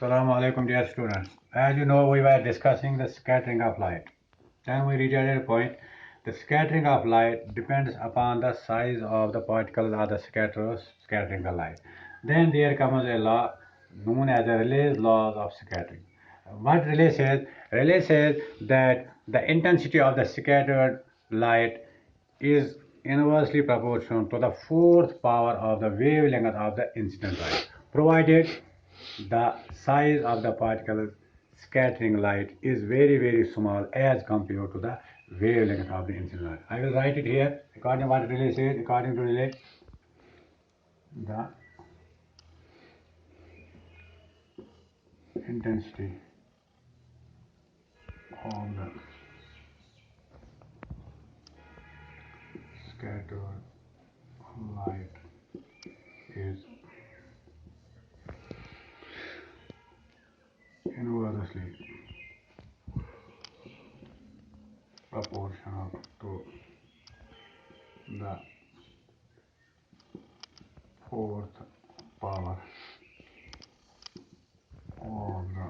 Assalamu alaikum, dear students. As you know, we were discussing the scattering of light. Then we reached a point. The scattering of light depends upon the size of the particles or the scatterers scattering the light. Then there comes a law known as the Rayleigh's laws of scattering. What Rayleigh says? Rayleigh says that the intensity of the scattered light is inversely proportional to the fourth power of the wavelength of the incident light, provided the size of the particle scattering light is very small as compared to the wavelength of the incident light. I will write it here according to what Rayleigh says. According to Rayleigh, the intensity of the scattered light is inversely proportional to the fourth power of the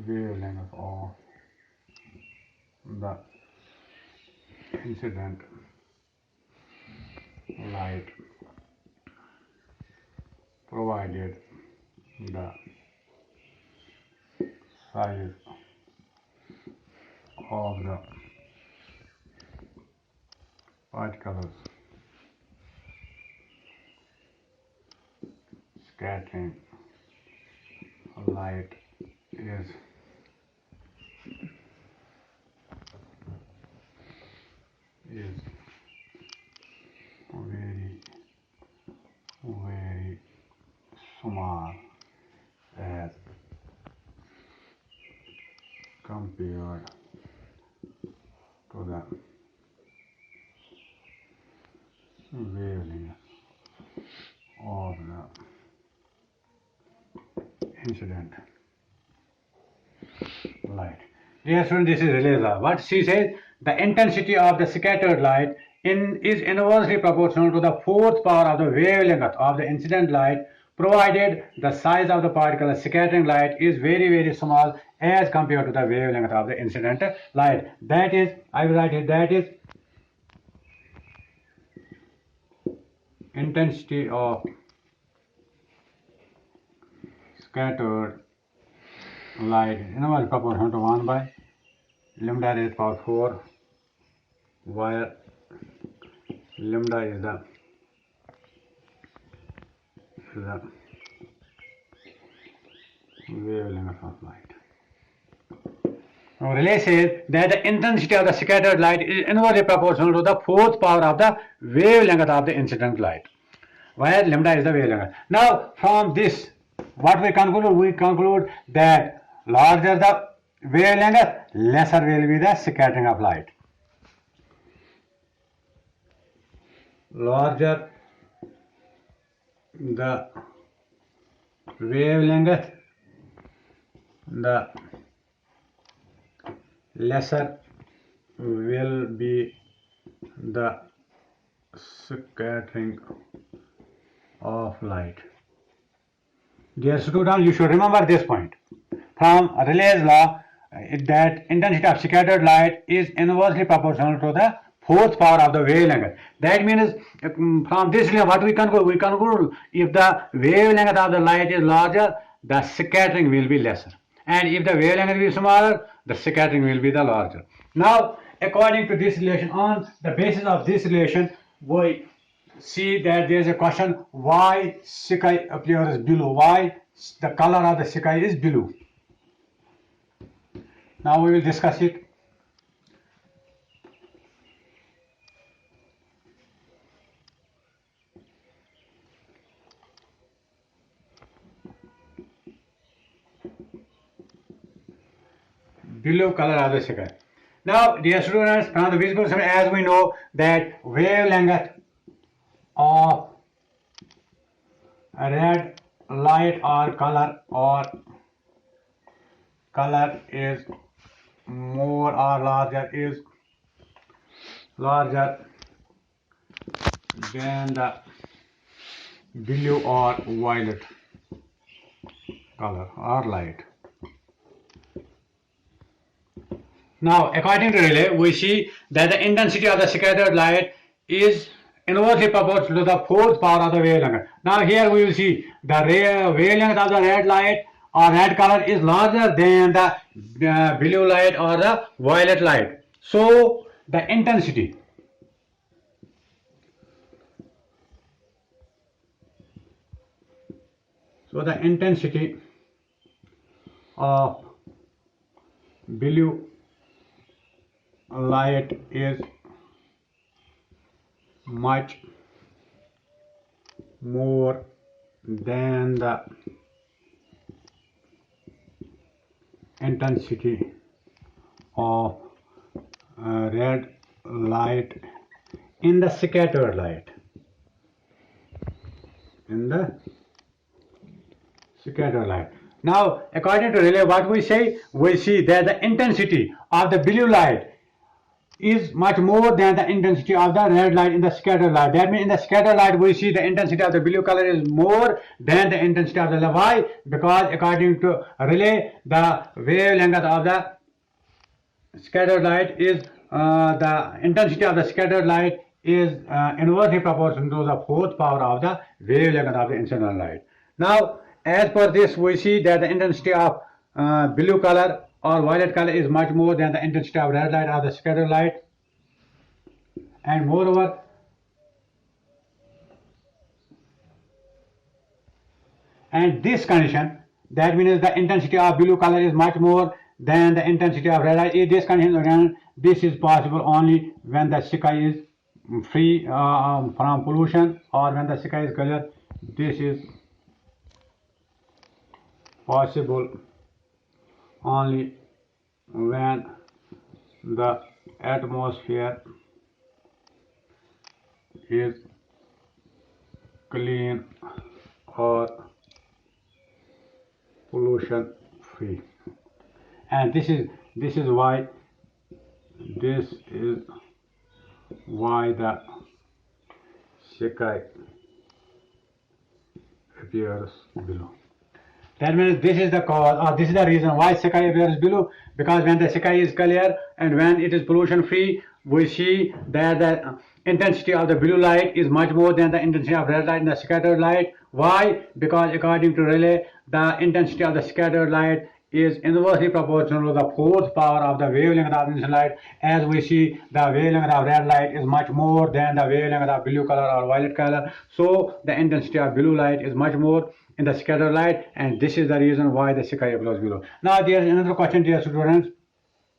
wavelength of the incident light, provided the size of the particles scattering light is very small as compared to the wavelength of the incident light. Dear student, this is Rayleigh's law. What she says, the intensity of the scattered light is inversely proportional to the fourth power of the wavelength of the incident light, provided the size of the particle scattering light is very small as compared to the wavelength of the incident light. That is, I will write it, that is intensity of scattered light is inversely proportional to 1 by lambda raised to power 4, where lambda is the wavelength of light. Now Rayleigh says that the intensity of the scattered light is inversely proportional to the fourth power of the wavelength of the incident light, where lambda is the wavelength. Now from this, what we conclude? We conclude that larger the wavelength, lesser will be the scattering of light. Larger the wavelength, the lesser will be the scattering of light. Dear students, you should remember this point. From Rayleigh's law, that intensity of scattered light is inversely proportional to the fourth power of the wavelength. That means from this law, what we conclude? We conclude if the wavelength of the light is larger, the scattering will be lesser. And if the wavelength is smaller, the scattering will be the larger. Now, according to this relation, on the basis of this relation, we see that there is a question why sky appears blue, why the color of the sky is blue. Now we will discuss it. Blue color of the sky. Now, dear students, from the visible spectrum, as we know that wavelength of red light or color is more or larger than the blue or violet color or light. Now, according to Rayleigh, we see that the intensity of the scattered light is inversely proportional to the fourth power of the wavelength. Now, here we will see the wavelength of the red light or red color is larger than the blue light or the violet light. So, the intensity of blue light is much more than the intensity of red light in the scattered light. Now, according to Rayleigh, what we say? We see that the intensity of the blue light is much more than the intensity of the red light in the scattered light. That means in the scattered light we see the intensity of the blue color is more than the intensity of the red. Why? Because according to Rayleigh, the wavelength of the scattered light is the intensity of the scattered light is inversely proportional to the fourth power of the wavelength of the incident light. Now, as per this, we see that the intensity of blue color or violet color is much more than the intensity of red light or the scattered light, and moreover, and this condition, that means the intensity of blue color is much more than the intensity of red light. This condition, this is possible only when the sky is free from pollution, or when the sky is clear. This is possible only when the atmosphere is clean or pollution free. And this is why the sky appears blue. That means this is the cause, or this is the reason why sky appears blue, because when the sky is clear and when it is pollution free, we see that the intensity of the blue light is much more than the intensity of red light in the scattered light. Why? Because according to Rayleigh, the intensity of the scattered light is inversely proportional to the fourth power of the wavelength of incident light. As we see, the wavelength of red light is much more than the wavelength of blue color or violet color. So the intensity of blue light is much more in the scattered light, and this is the reason why the sky appears blue. Now there is another question, dear students.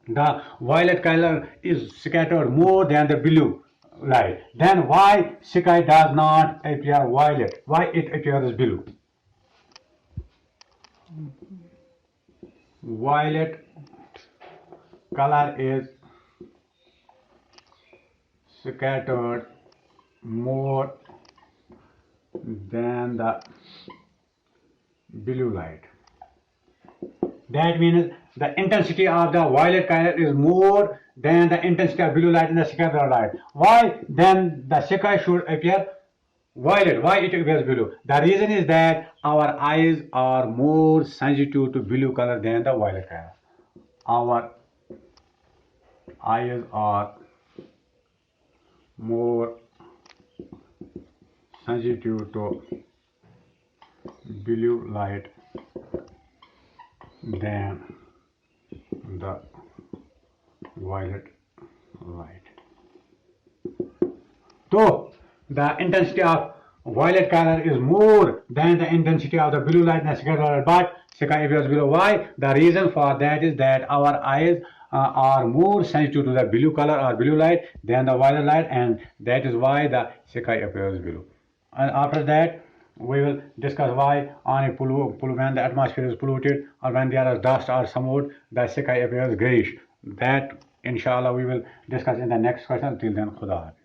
The violet color is scattered more than the blue light. Then why sky does not appear violet? Why it appears blue? Violet color is scattered more than the blue light. That means the intensity of the violet color is more than the intensity of blue light in the scattered light. Why then the sky should appear violet? Why it appears blue? The reason is that our eyes are more sensitive to blue color than the violet color. Our eyes are more sensitive to blue light than the violet light. So the intensity of violet color is more than the intensity of the blue light in the scattered light, but sky appears blue. Why? The reason for that is that our eyes are more sensitive to the blue color or blue light than the violet light, and that is why the sky appears blue. And after that, we will discuss why when the atmosphere is polluted or when there is dust or smoke, the sky appears grayish. That inshallah we will discuss in the next question. Till then, Khuda Hafiz.